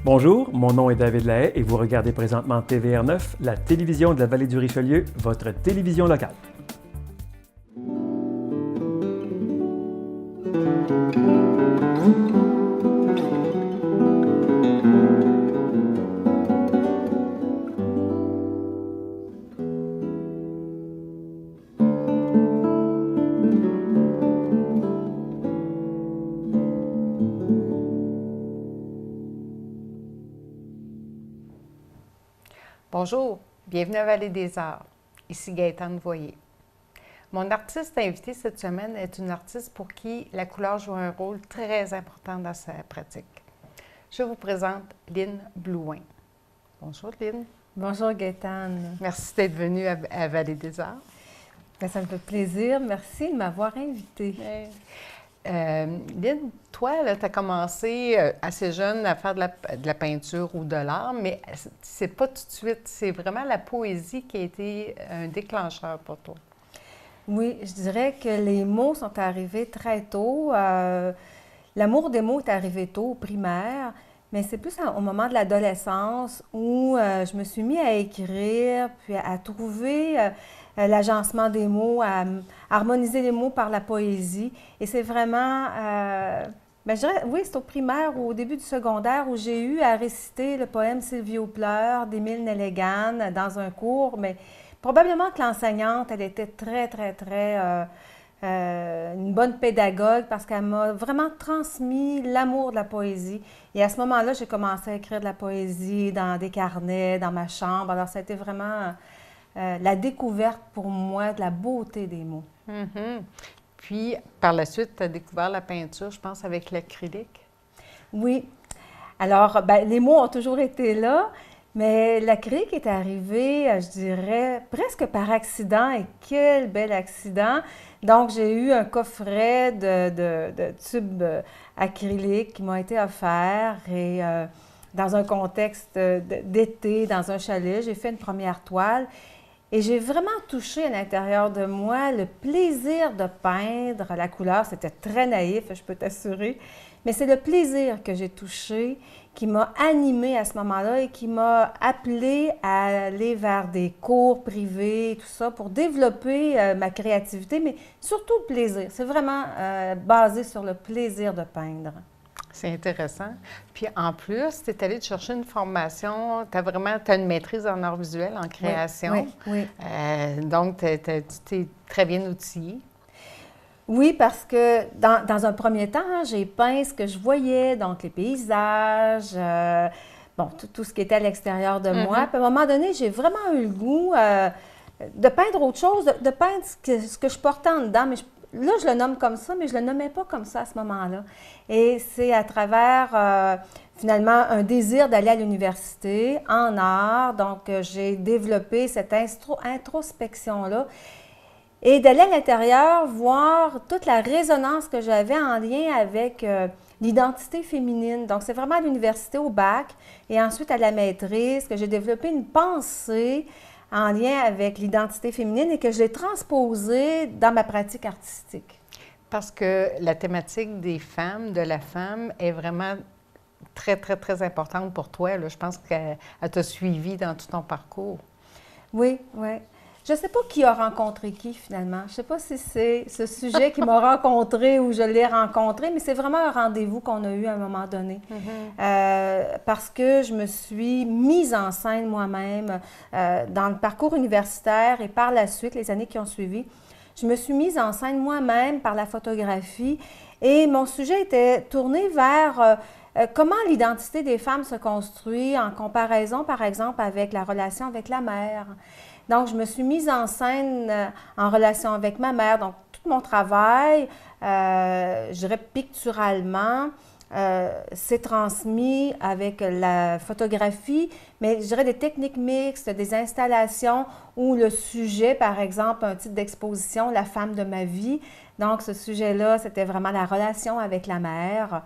Bonjour, mon nom est David Lahaye et vous regardez présentement TVR9, la télévision de la vallée du Richelieu, votre télévision locale. Bonjour, bienvenue à Vallée des Arts. Ici Gaëtane Voyer. Mon artiste invitée cette semaine est une artiste pour qui la couleur joue un rôle très important dans sa pratique. Je vous présente Lynn Blouin. Bonjour Lynn. Bonjour Gaëtane. Merci d'être venue à Vallée des Arts. Bien, ça me fait plaisir. Merci de m'avoir invitée. Lynn, toi, tu as commencé assez jeune à faire de la peinture ou de l'art, mais c'est pas tout de suite, c'est vraiment la poésie qui a été un déclencheur pour toi. Oui, je dirais que les mots sont arrivés très tôt. L'amour des mots est arrivé tôt, au primaire, mais c'est plus au moment de l'adolescence où je me suis mis à écrire, puis à trouver l'agencement des mots, à harmoniser les mots par la poésie. Et c'est vraiment, je dirais, oui, c'est au primaire ou au début du secondaire où j'ai eu à réciter le poème Sylvie aux pleurs d'Émile Nellegan dans un cours, mais probablement que l'enseignante, elle était très, très, très une bonne pédagogue parce qu'elle m'a vraiment transmis l'amour de la poésie. Et à ce moment-là, j'ai commencé à écrire de la poésie dans des carnets, dans ma chambre. Alors, ça a été vraiment la découverte pour moi de la beauté des mots. Mm-hmm. Puis, par la suite, tu as découvert la peinture, je pense, avec l'acrylique. Oui. Alors, les mots ont toujours été là, mais l'acrylique est arrivé, je dirais, presque par accident. Et quel bel accident! Donc, j'ai eu un coffret de tubes acryliques qui m'ont été offerts et dans un contexte d'été, dans un chalet, j'ai fait une première toile. Et j'ai vraiment touché à l'intérieur de moi le plaisir de peindre. La couleur, c'était très naïf, je peux t'assurer. Mais c'est le plaisir que j'ai touché qui m'a animée à ce moment-là et qui m'a appelée à aller vers des cours privés, tout ça, pour développer ma créativité, mais surtout le plaisir. C'est vraiment basé sur le plaisir de peindre. C'est intéressant. Puis en plus, tu es allée te chercher une formation, tu as une maîtrise en art visuel, en création. Oui. Donc, tu es très bien outillée. Oui, parce que dans un premier temps, j'ai peint ce que je voyais, donc les paysages, tout ce qui était à l'extérieur de moi. Puis à un moment donné, j'ai vraiment eu le goût de peindre autre chose, de peindre ce que je portais en dedans, mais là, je le nomme comme ça, mais je ne le nommais pas comme ça à ce moment-là. Et c'est à travers, finalement, un désir d'aller à l'université en art. Donc, j'ai développé cette introspection-là et d'aller à l'intérieur voir toute la résonance que j'avais en lien avec l'identité féminine. Donc, c'est vraiment à l'université, au bac, et ensuite à la maîtrise, que j'ai développé une pensée en lien avec l'identité féminine et que je l'ai transposée dans ma pratique artistique. Parce que la thématique des femmes, de la femme, est vraiment très, très, très importante pour toi. Là. Je pense qu'elle t'a suivi dans tout ton parcours. Oui, oui. Je ne sais pas qui a rencontré qui, finalement. Je ne sais pas si c'est ce sujet qui m'a rencontré ou je l'ai rencontré, mais c'est vraiment un rendez-vous qu'on a eu à un moment donné. Parce que je me suis mise en scène moi-même dans le parcours universitaire et par la suite, les années qui ont suivi, je me suis mise en scène moi-même par la photographie et mon sujet était tourné vers comment l'identité des femmes se construit en comparaison, par exemple, avec la relation avec la mère. Donc, je me suis mise en scène en relation avec ma mère. Donc, tout mon travail, je dirais picturalement, s'est transmis avec la photographie, mais je dirais des techniques mixtes, des installations où le sujet, par exemple, un titre d'exposition, La femme de ma vie. Donc, ce sujet-là, c'était vraiment la relation avec la mère.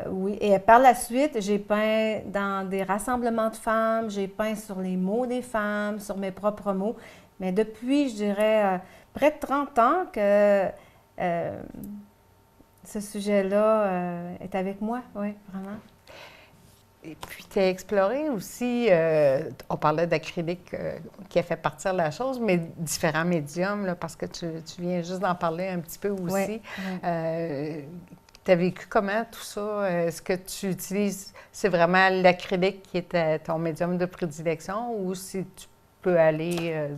Oui, et par la suite, j'ai peint dans des rassemblements de femmes, j'ai peint sur les mots des femmes, sur mes propres mots. Mais depuis, je dirais, près de 30 ans que ce sujet-là est avec moi, oui, vraiment. Et puis, tu as exploré aussi, on parlait d'acrylique qui a fait partir la chose, mais différents médiums, là, parce que tu viens juste d'en parler un petit peu aussi. Tu as vécu comment tout ça? Est-ce que tu utilises, c'est vraiment l'acrylique qui est ton médium de prédilection ou si tu peux aller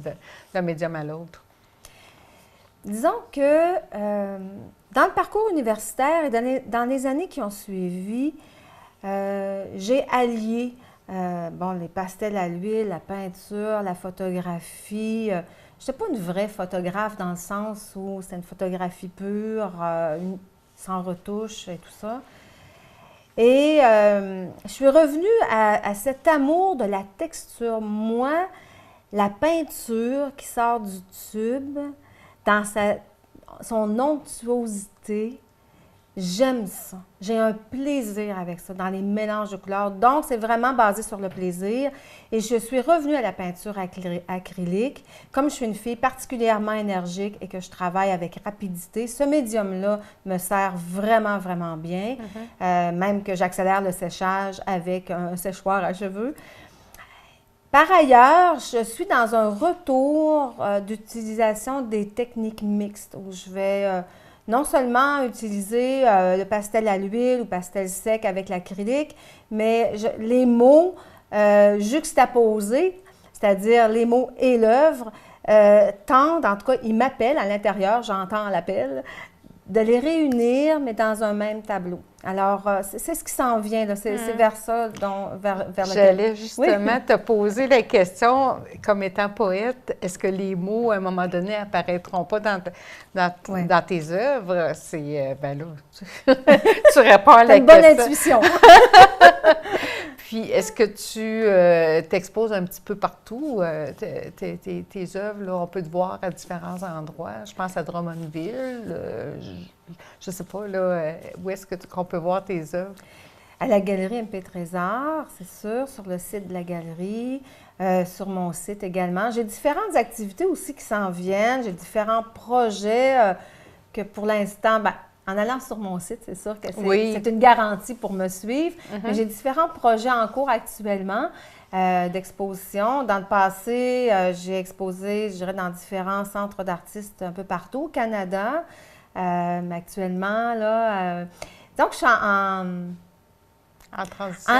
d'un médium à l'autre? Disons que dans le parcours universitaire et dans les années qui ont suivi, j'ai allié les pastels à l'huile, la peinture, la photographie. Je n'étais pas une vraie photographe dans le sens où c'est une photographie pure, sans retouche et tout ça. Et je suis revenue à cet amour de la texture. Moi, la peinture qui sort du tube, dans son onctuosité, j'aime ça. J'ai un plaisir avec ça, dans les mélanges de couleurs. Donc, c'est vraiment basé sur le plaisir. Et je suis revenue à la peinture acrylique. Comme je suis une fille particulièrement énergique et que je travaille avec rapidité, ce médium-là me sert vraiment, vraiment bien. Même que j'accélère le séchage avec un séchoir à cheveux. Par ailleurs, je suis dans un retour d'utilisation des techniques mixtes où je vais non seulement utiliser le pastel à l'huile ou pastel sec avec l'acrylique, mais les mots juxtaposés, c'est-à-dire les mots et l'œuvre, tendent, en tout cas, ils m'appellent à l'intérieur, j'entends l'appel, de les réunir, mais dans un même tableau. Alors, c'est ce qui s'en vient, là. C'est vers ça, vers lequel... J'allais justement te poser la question, comme étant poète, est-ce que les mots, à un moment donné, apparaîtront pas dans tes œuvres? C'est, ben là, tu réponds à la question. C'est une bonne intuition. Puis, est-ce que tu t'exposes un petit peu partout? Tes œuvres, là, on peut te voir à différents endroits. Je pense à Drummondville. Je ne sais pas, là, où est-ce qu'on peut voir tes œuvres? À la galerie MP Trésor, c'est sûr, sur le site de la galerie, sur mon site également. J'ai différentes activités aussi qui s'en viennent. J'ai différents projets que pour l'instant, en allant sur mon site, c'est sûr que c'est une garantie pour me suivre. Mais j'ai différents projets en cours actuellement d'exposition. Dans le passé, j'ai exposé, je dirais, dans différents centres d'artistes un peu partout au Canada. Actuellement, là... donc, je suis en transition?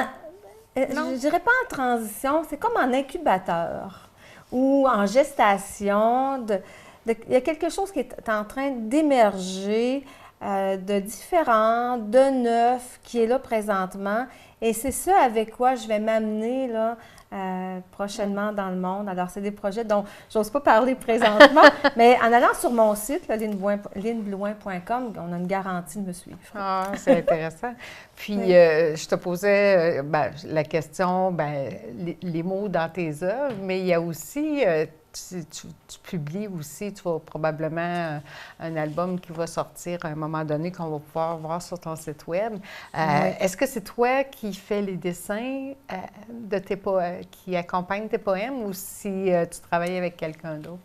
Je ne dirais pas en transition, c'est comme en incubateur ou en gestation. Il y a quelque chose qui est en train d'émerger de différent, de neuf, qui est là présentement. Et c'est ça avec quoi je vais m'amener là, prochainement dans le monde. Alors, c'est des projets dont je n'ose pas parler présentement, mais en allant sur mon site, lineblouin.com, on a une garantie de me suivre. Ah, c'est intéressant. Puis, je te posais la question, les mots dans tes œuvres, mais il y a aussi... Tu publies aussi, tu vas probablement un album qui va sortir à un moment donné qu'on va pouvoir voir sur ton site web. Est-ce que c'est toi qui fais les dessins qui accompagnent tes poèmes ou si tu travailles avec quelqu'un d'autre?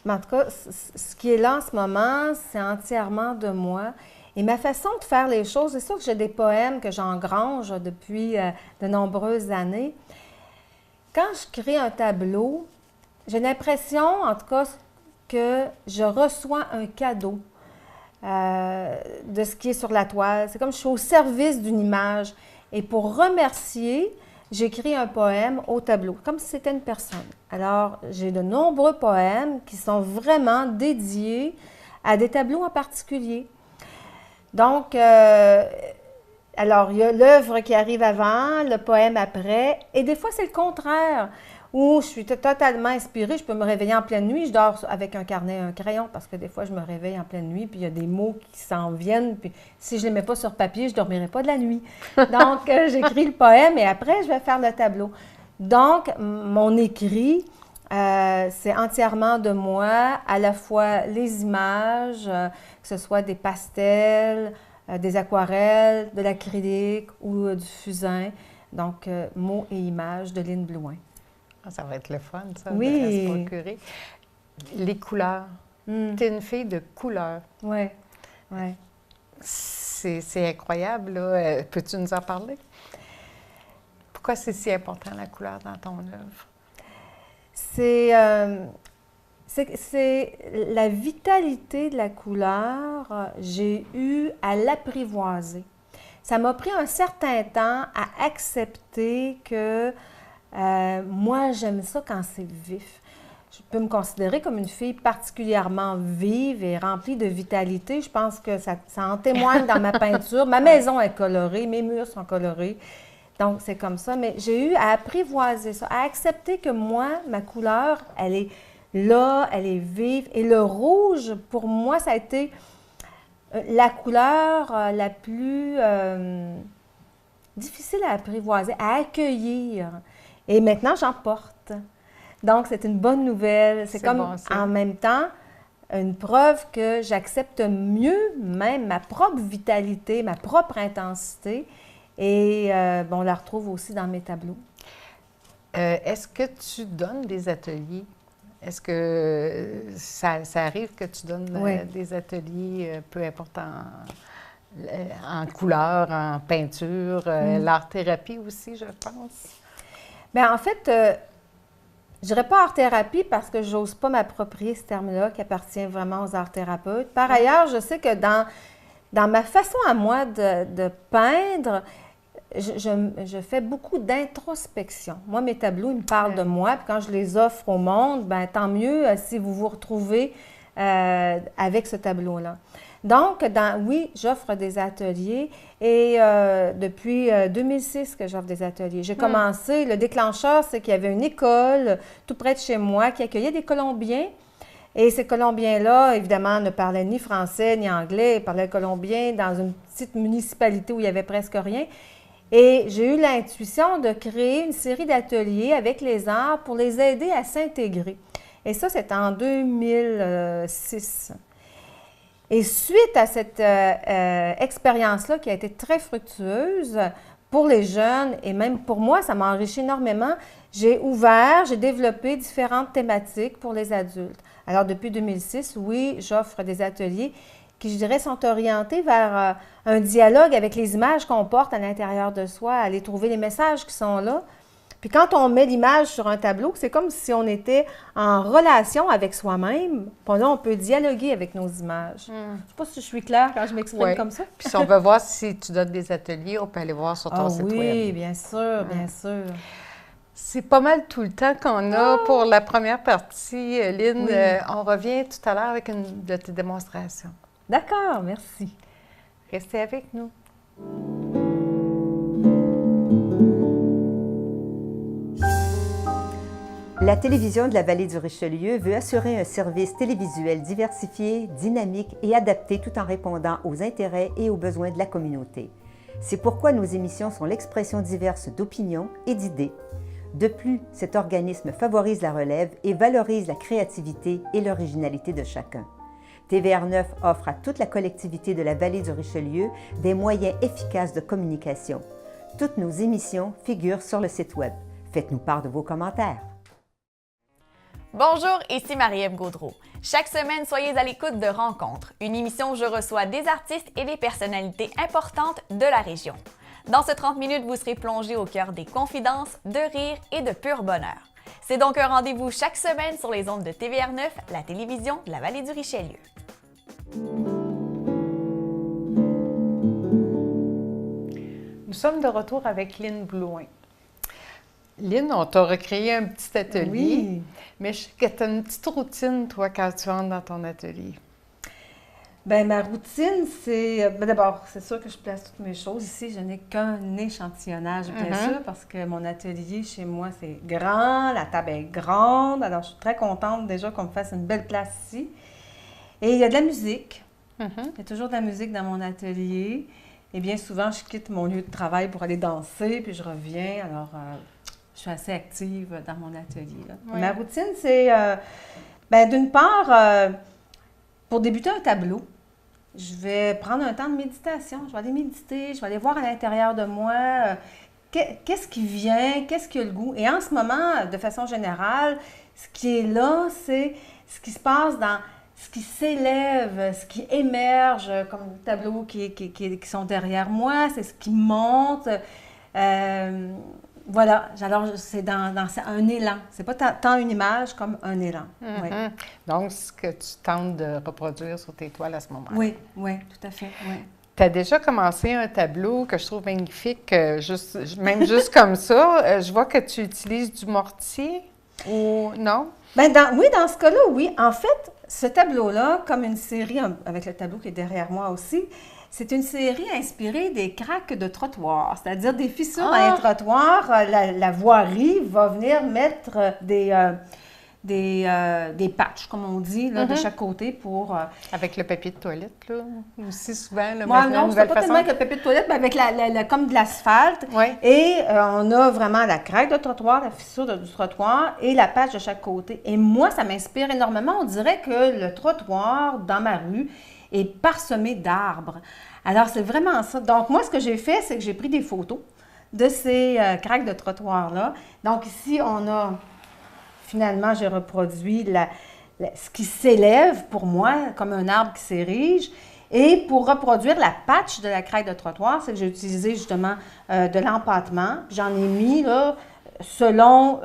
Mais en tout cas, ce qui est là en ce moment, c'est entièrement de moi. Et ma façon de faire les choses, c'est sûr que j'ai des poèmes que j'engrange depuis de nombreuses années. Quand je crée un tableau, j'ai l'impression, en tout cas, que je reçois un cadeau de ce qui est sur la toile. C'est comme je suis au service d'une image. Et pour remercier, j'écris un poème au tableau, comme si c'était une personne. Alors, j'ai de nombreux poèmes qui sont vraiment dédiés à des tableaux en particulier. Donc, alors, il y a l'œuvre qui arrive avant, le poème après, et des fois, c'est le contraire. Où je suis totalement inspirée, je peux me réveiller en pleine nuit, je dors avec un carnet, un crayon, parce que des fois, je me réveille en pleine nuit, puis il y a des mots qui s'en viennent, puis si je ne les mets pas sur papier, je ne dormirai pas de la nuit. Donc, j'écris le poème et après, je vais faire le tableau. Donc, mon écrit, c'est entièrement de moi, à la fois les images, que ce soit des pastels, des aquarelles, de l'acrylique ou du fusain. Donc, mots et images de Line Blouin. Ça va être le fun, ça, oui. de se procurer. Les couleurs. Tu es une fille de couleurs. Oui, oui. C'est incroyable, là. Peux-tu nous en parler? Pourquoi c'est si important la couleur dans ton œuvre? C'est la vitalité de la couleur, j'ai eu à l'apprivoiser. Ça m'a pris un certain temps à accepter que moi, j'aime ça quand c'est vif. Je peux me considérer comme une fille particulièrement vive et remplie de vitalité. Je pense que ça en témoigne dans ma peinture. Ma maison est colorée, mes murs sont colorés. Donc, c'est comme ça. Mais j'ai eu à apprivoiser ça, à accepter que moi, ma couleur, elle est là, elle est vive. Et le rouge, pour moi, ça a été la couleur la plus difficile à apprivoiser, à accueillir. Et maintenant, j'en porte. Donc, c'est une bonne nouvelle. C'est comme, bon, en même temps, une preuve que j'accepte mieux même ma propre vitalité, ma propre intensité. Et bon, on la retrouve aussi dans mes tableaux. Est-ce que tu donnes des ateliers? Est-ce que ça arrive que tu donnes des ateliers, peu importe en couleur, en peinture, l'art-thérapie aussi, je pense? Bien, en fait, je dirais pas art-thérapie parce que j'ose pas m'approprier ce terme-là qui appartient vraiment aux art-thérapeutes. Par ailleurs, je sais que dans ma façon à moi de peindre, je fais beaucoup d'introspection. Moi, mes tableaux, ils me parlent de moi. Puis quand je les offre au monde, bien, tant mieux si vous vous retrouvez avec ce tableau-là. Donc, oui, j'offre des ateliers et depuis 2006 que j'offre des ateliers. J'ai commencé, le déclencheur, c'est qu'il y avait une école tout près de chez moi qui accueillait des Colombiens. Et ces Colombiens-là, évidemment, ne parlaient ni français ni anglais. Ils parlaient colombien dans une petite municipalité où il n'y avait presque rien. Et j'ai eu l'intuition de créer une série d'ateliers avec les arts pour les aider à s'intégrer. Et ça, c'était en 2006. Et suite à cette expérience-là qui a été très fructueuse pour les jeunes et même pour moi, ça m'a enrichi énormément, j'ai développé différentes thématiques pour les adultes. Alors, depuis 2006, oui, j'offre des ateliers qui, je dirais, sont orientés vers un dialogue avec les images qu'on porte à l'intérieur de soi, aller trouver les messages qui sont là. Puis quand on met l'image sur un tableau, c'est comme si on était en relation avec soi-même. Puis là, on peut dialoguer avec nos images. Je ne sais pas si je suis claire quand je m'exprime comme ça. Puis si on veut voir si tu donnes des ateliers, on peut aller voir sur ton site web. Oui, bien sûr, bien sûr. C'est pas mal tout le temps qu'on a pour la première partie, Lynn. Oui. On revient tout à l'heure avec une de tes démonstrations. D'accord, merci. Restez avec nous. La télévision de la Vallée du Richelieu veut assurer un service télévisuel diversifié, dynamique et adapté tout en répondant aux intérêts et aux besoins de la communauté. C'est pourquoi nos émissions sont l'expression diverse d'opinions et d'idées. De plus, cet organisme favorise la relève et valorise la créativité et l'originalité de chacun. TVR9 offre à toute la collectivité de la Vallée du Richelieu des moyens efficaces de communication. Toutes nos émissions figurent sur le site web. Faites-nous part de vos commentaires. Bonjour, ici Marie-Ève Gaudreault. Chaque semaine, soyez à l'écoute de Rencontres, une émission où je reçois des artistes et des personnalités importantes de la région. Dans ces 30 minutes, vous serez plongé au cœur des confidences, de rire et de pur bonheur. C'est donc un rendez-vous chaque semaine sur les ondes de TVR9, la télévision de la Vallée du Richelieu. Nous sommes de retour avec Lynn Blouin. Lynn, on t'a recréé un petit atelier, mais je sais que tu as une petite routine, toi, quand tu entres dans ton atelier. Bien, ma routine, c'est... d'abord, c'est sûr que je place toutes mes choses. Ici, je n'ai qu'un échantillonnage, bien sûr, parce que mon atelier, chez moi, c'est grand, la table est grande. Alors, je suis très contente déjà qu'on me fasse une belle place ici. Et il y a de la musique. Il y a toujours de la musique dans mon atelier. Et bien souvent, je quitte mon lieu de travail pour aller danser, puis je reviens. Alors... je suis assez active dans mon atelier. Oui. Ma routine, c'est, d'une part, pour débuter un tableau, je vais prendre un temps de méditation. Je vais aller méditer, je vais aller voir à l'intérieur de moi qu'est-ce qui vient, qu'est-ce qui a le goût. Et en ce moment, de façon générale, ce qui est là, c'est ce qui se passe dans ce qui s'élève, ce qui émerge, comme les tableaux qui sont derrière moi, c'est ce qui monte. Voilà, alors c'est dans un élan. C'est pas tant une image comme un élan. Oui. Donc, ce que tu tentes de reproduire sur tes toiles à ce moment-là. Oui, tout à fait. Oui. Tu as déjà commencé un tableau que je trouve magnifique, même juste comme ça. Je vois que tu utilises du mortier ou non? Bien, oui, dans ce cas-là, oui. En fait, ce tableau-là, comme une série, avec le tableau qui est derrière moi aussi, c'est une série inspirée des craques de trottoir, c'est-à-dire des fissures dans les trottoirs. La voirie va venir mettre des patchs, comme on dit, là, de chaque côté pour... Avec le papier de toilette, là, aussi souvent, là, Moi, maintenant, non, c'est pas tellement avec le papier de toilette, mais avec comme de l'asphalte. Oui. Et on a vraiment la craque de trottoir, la fissure du trottoir et la patch de chaque côté. Et moi, ça m'inspire énormément. On dirait que le trottoir dans ma rue est parsemé d'arbres. Alors, c'est vraiment ça. Donc, moi, ce que j'ai fait, c'est que j'ai pris des photos de ces craques de trottoir-là. Donc, ici, on a... Finalement, j'ai reproduit ce qui s'élève pour moi, comme un arbre qui s'érige. Et pour reproduire la patch de la craque de trottoir, c'est que j'ai utilisé justement de l'empâtement. J'en ai mis là, selon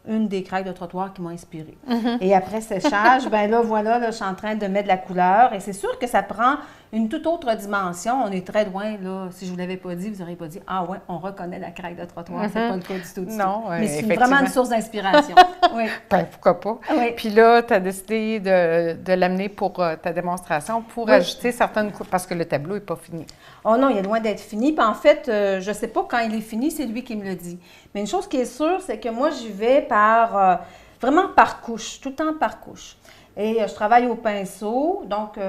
une des craques de trottoir qui m'a inspirée. Et après séchage, ben là, voilà, là, je suis en train de mettre de la couleur. Et c'est sûr que ça prend une toute autre dimension. On est très loin, là. Si je ne vous l'avais pas dit, vous n'auriez pas dit « Ah ouais, on reconnaît la craque de trottoir. C'est pas le cas du tout. Non, mais c'est vraiment une source d'inspiration. Oui. Ben, pourquoi pas? Oui. Puis là, tu as décidé de l'amener pour ta démonstration pour ajouter certaines couleurs, parce que le tableau n'est pas fini. Oh non, il est loin d'être fini. Puis en fait, je ne sais pas quand il est fini, c'est lui qui me le dit. Mais une chose qui est sûre, c'est que moi, j'y vais vraiment par couche, tout le temps par couche. Et je travaille au pinceau, donc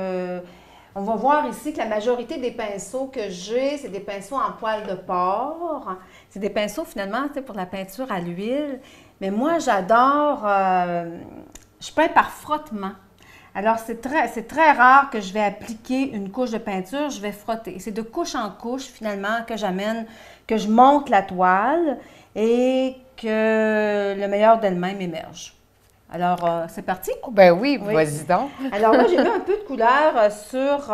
on va voir ici que la majorité des pinceaux que j'ai, c'est des pinceaux en poils de porc. C'est des pinceaux finalement, tu sais, pour la peinture à l'huile. Mais moi, j'adore, je peins par frottement. Alors, c'est très rare que je vais appliquer une couche de peinture, je vais frotter. C'est de couche en couche, finalement, que je monte la toile et que le meilleur d'elle-même émerge. Alors, c'est parti? Oh, ben oui, vas-y donc. Alors là, j'ai mis un peu de couleur sur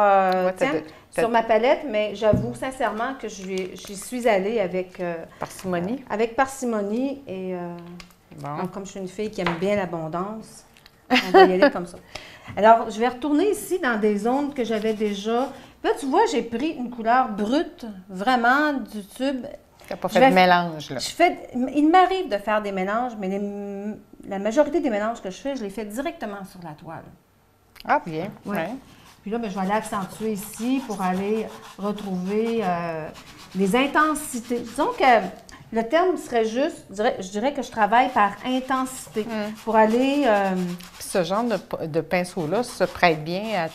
ma palette, mais j'avoue sincèrement que j'y suis allée avec... Parcimonie? Avec parcimonie et donc, comme je suis une fille qui aime bien l'abondance, on va y aller comme ça. Alors, je vais retourner ici dans des zones que j'avais déjà. Là, tu vois, j'ai pris une couleur brute, vraiment du tube. Tu n'as pas fait de mélange, là. Il m'arrive de faire des mélanges, mais la majorité des mélanges que je fais, je les fais directement sur la toile. Ah, bien. Oui. Ouais. Puis là, bien, je vais aller accentuer ici pour aller retrouver les intensités. Disons que le terme serait juste, je dirais que je travaille par intensité pour aller... Puis ce genre de pinceau-là se prête bien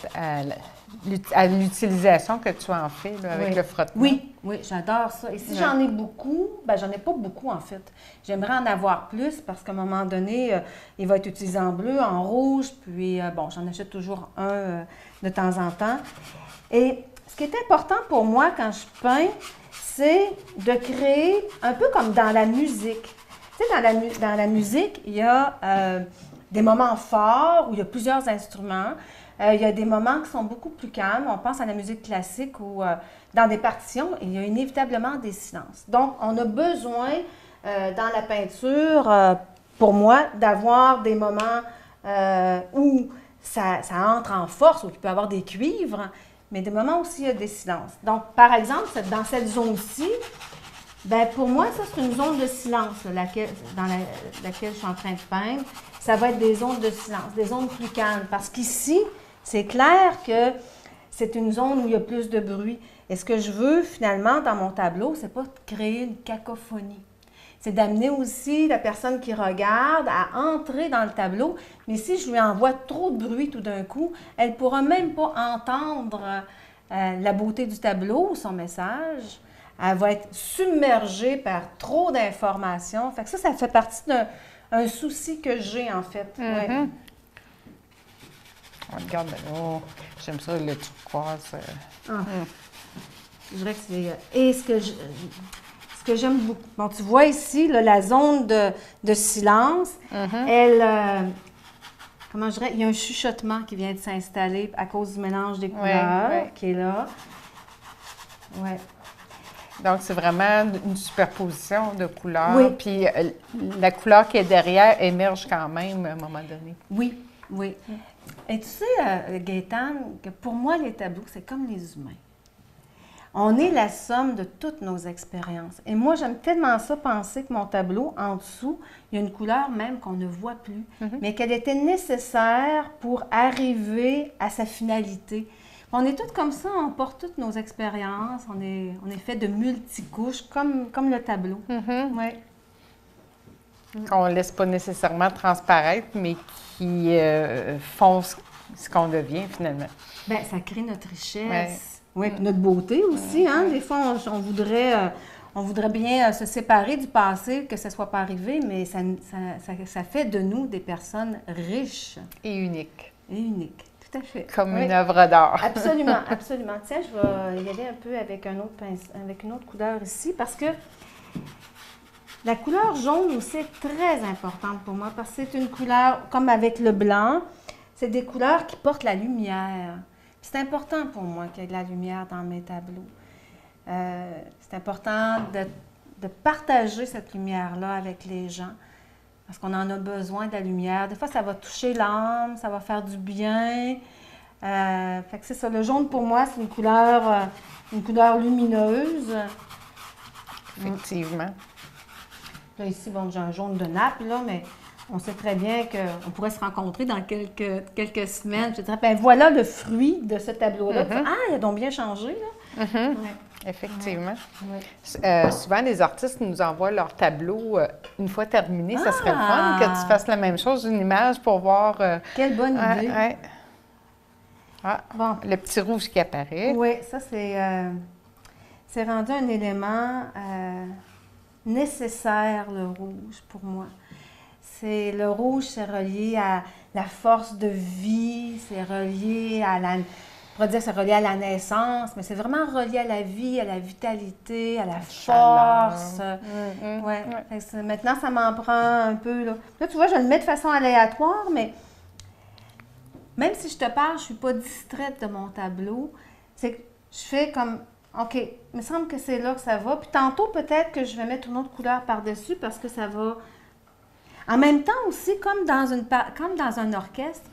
à l'utilisation que tu en fais là, avec le frottement. Oui, j'adore ça. Et si j'en ai beaucoup, bien, j'en ai pas beaucoup en fait. J'aimerais en avoir plus parce qu'à un moment donné, il va être utilisé en bleu, en rouge, puis bon, j'en achète toujours un de temps en temps. Et ce qui est important pour moi quand je peins, c'est de créer un peu comme dans la musique. Tu sais, dans la musique, il y a des moments forts où il y a plusieurs instruments. Il y a des moments qui sont beaucoup plus calmes. On pense à la musique classique ou dans des partitions, il y a inévitablement des silences. Donc, on a besoin dans la peinture, pour moi, d'avoir des moments où ça entre en force, où il peut y avoir des cuivres, mais des moments aussi il y a des silences. Donc, par exemple, dans cette zone-ci, bien, pour moi, ça, c'est une zone de silence dans laquelle je suis en train de peindre. Ça va être des zones de silence, des zones plus calmes. Parce qu'ici, c'est clair que c'est une zone où il y a plus de bruit. Et ce que je veux, finalement, dans mon tableau, c'est pas de créer une cacophonie. C'est d'amener aussi la personne qui regarde à entrer dans le tableau. Mais si je lui envoie trop de bruit tout d'un coup, elle ne pourra même pas entendre la beauté du tableau, son message. Elle va être submergée par trop d'informations. Fait que ça fait partie d'un souci que j'ai, en fait. Ouais. Regarde, oh, j'aime ça, le turquoise. Je dirais que c'est... Et ce que j'aime beaucoup... Bon, tu vois ici, là, la zone de silence, elle... comment je dirais? Il y a un chuchotement qui vient de s'installer à cause du mélange des couleurs qui est là. Oui. Donc, c'est vraiment une superposition de couleurs. Oui. Puis la couleur qui est derrière émerge quand même à un moment donné. Oui, oui. Et tu sais, Gaétane, que pour moi, les tableaux, c'est comme les humains. On est la somme de toutes nos expériences. Et moi, j'aime tellement ça, penser que mon tableau, en dessous, il y a une couleur même qu'on ne voit plus, mais qu'elle était nécessaire pour arriver à sa finalité. On est toutes comme ça, on porte toutes nos expériences, on est fait de multicouches, comme le tableau. Ouais. Qu'on ne laisse pas nécessairement transparaître, mais qui font ce qu'on devient finalement. Bien, ça crée notre richesse. Ouais. Oui, puis notre beauté aussi. Hein? Des fois, on voudrait bien se séparer du passé, que ça ne soit pas arrivé, mais ça fait de nous des personnes riches. Et unique. Et uniques. Tout à fait. Comme Oui. une œuvre d'art. Absolument, absolument. Tiens, je vais y aller un peu avec avec une autre couleur ici, parce que la couleur jaune aussi est très importante pour moi, parce que c'est une couleur, comme avec le blanc, c'est des couleurs qui portent la lumière. C'est important pour moi qu'il y ait de la lumière dans mes tableaux. C'est important de partager cette lumière-là avec les gens, parce qu'on en a besoin de la lumière. Des fois, ça va toucher l'âme, ça va faire du bien. Fait que c'est ça. Le jaune, pour moi, c'est une couleur lumineuse. Effectivement. Là, ici, bon, j'ai un jaune de nappe, là, mais on sait très bien qu'on pourrait se rencontrer dans quelques semaines. Je dirais, ben voilà le fruit de ce tableau-là. Ah, il a donc bien changé, là. Ouais. Effectivement. Ouais. Souvent, les artistes nous envoient leur tableau une fois terminé. Ça serait le fun que tu fasses la même chose, une image pour voir... Quelle bonne idée. Ouais. Ah, Bon. le petit rouge qui apparaît. Oui, ça, c'est rendu un élément nécessaire, le rouge, pour moi. Le rouge, c'est relié à la force de vie, c'est relié à on pourrait dire que c'est relié à la naissance, mais c'est vraiment relié à la vie, à la vitalité, à la force. Ouais. Maintenant, ça m'en prend un peu. Là, tu vois, je le mets de façon aléatoire, mais même si je te parle, je ne suis pas distraite de mon tableau. C'est que je fais comme, OK, il me semble que c'est là que ça va. Puis tantôt, peut-être que je vais mettre une autre couleur par-dessus parce que ça va... En même temps aussi, comme dans un orchestre,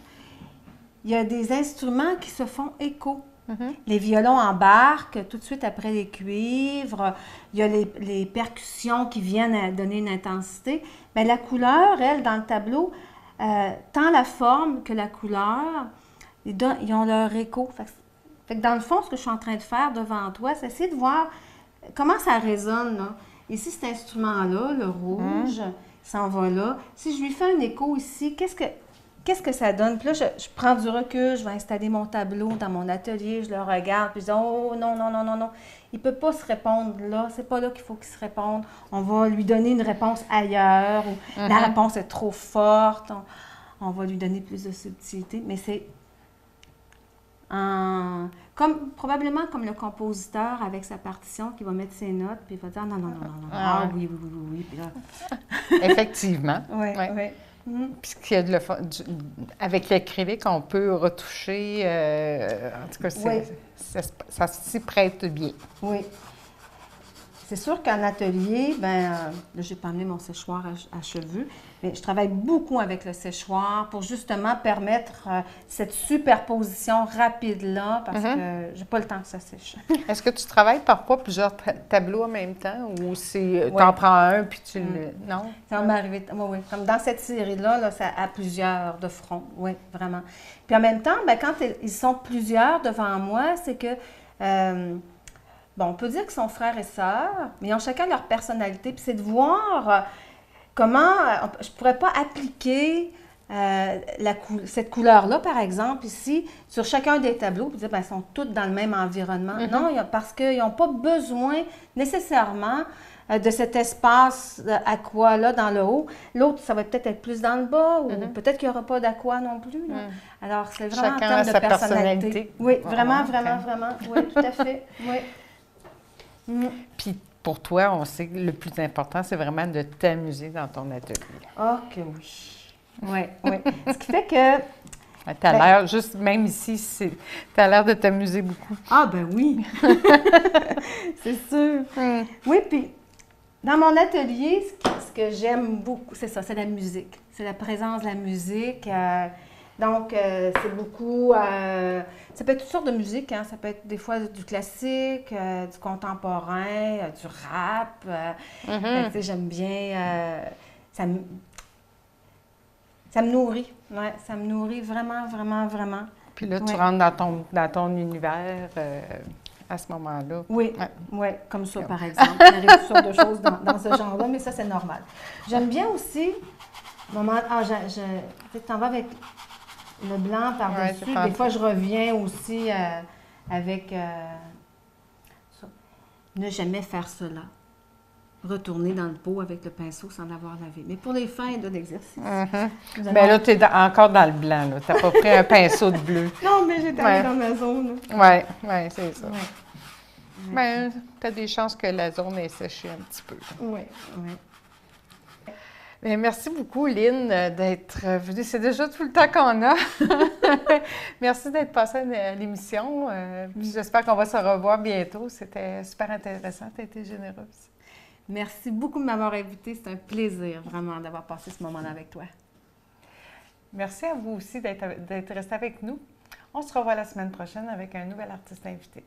il y a des instruments qui se font écho. Les violons embarquent tout de suite après les cuivres. Il y a les percussions qui viennent à donner une intensité. Bien, la couleur, elle, dans le tableau, tant la forme que la couleur, ils ont leur écho. Fait que dans le fond, ce que je suis en train de faire devant toi, c'est essayer de voir comment ça résonne, là. Ici, cet instrument-là, le rouge, s'en va là. Si je lui fais un écho ici, qu'est-ce que ça donne? Puis là, je prends du recul, je vais installer mon tableau dans mon atelier, je le regarde, puis je dis « Oh, non, non, non, non, non. Il ne peut pas se répondre là. C'est pas là qu'il faut qu'il se réponde. On va lui donner une réponse ailleurs. Ou la réponse est trop forte. On va lui donner plus de subtilité. » Mais c'est probablement comme le compositeur avec sa partition qui va mettre ses notes, puis il va dire « Non, non, non, non, non. Ah oui, oui, oui, oui, oui. » Puis là... Effectivement. Oui, Ouais. oui. Puis qu'il y a avec l'acrylique, on peut retoucher. En tout cas, ça s'y prête bien. Oui. C'est sûr qu'en atelier, là, j'ai pas amené mon séchoir à cheveux, mais je travaille beaucoup avec le séchoir pour justement permettre cette superposition rapide-là, parce que j'ai pas le temps que ça sèche. Est-ce que tu travailles parfois plusieurs tableaux en même temps ou t'en prends un puis tu le... Non? Ça m'est arrivé, oui. Comme dans cette série-là, là, ça a plusieurs de front, oui, vraiment. Puis en même temps, quand ils sont plusieurs devant moi, c'est que... on peut dire qu'ils sont frères et sœurs, mais ils ont chacun leur personnalité. Puis c'est de voir comment... je ne pourrais pas appliquer cette couleur-là, par exemple, ici, sur chacun des tableaux, puis dire, ils sont tous dans le même environnement. Non, parce qu'ils n'ont pas besoin nécessairement de cet espace aqua-là dans le haut. L'autre, ça va peut-être être plus dans le bas, ou peut-être qu'il n'y aura pas d'aqua non plus. Là. Alors, c'est vraiment Chacun en termes a de sa personnalité. personnalité. Oui, vraiment, vraiment, vraiment. Oui, tout à fait. Oui. Puis pour toi, on sait que le plus important, c'est vraiment de t'amuser dans ton atelier. Oh que oui. Oui, oui. Ce qui fait que Tu as l'air, juste même ici, tu as l'air de t'amuser beaucoup. Ah, ben oui! C'est sûr. Oui, puis dans mon atelier, ce que j'aime beaucoup, c'est ça, c'est la musique. C'est la présence de la musique. Donc, c'est beaucoup... ça peut être toutes sortes de musique, hein. Ça peut être des fois du classique, du contemporain, du rap. Fait que, tu sais, j'aime bien... ça me nourrit. Ouais, ça me nourrit vraiment, vraiment, vraiment. Puis là, tu rentres dans ton univers à ce moment-là. Oui, comme ça, par exemple. Il arrive toutes sortes de choses dans ce genre-là, mais ça, c'est normal. J'aime bien aussi... tu t'en vas avec le blanc par-dessus. Des fois, je reviens aussi avec... ça. Ne jamais faire cela. Retourner dans le pot avec le pinceau sans l'avoir lavé. Mais pour les fins d'exercice. Mais là, tu es encore dans le blanc. Tu n'as pas pris un pinceau de bleu. Non, mais j'étais allée dans ma zone. Oui, c'est ça. Ouais. Mais tu as des chances que la zone est séchée un petit peu. Oui. Bien, merci beaucoup, Lynn, d'être venue. C'est déjà tout le temps qu'on a. Merci d'être passée à l'émission. Puis j'espère qu'on va se revoir bientôt. C'était super intéressant. Tu as été généreuse. Merci beaucoup de m'avoir invitée. C'est un plaisir, vraiment, d'avoir passé ce moment-là avec toi. Merci à vous aussi d'être resté avec nous. On se revoit la semaine prochaine avec un nouvel artiste invité.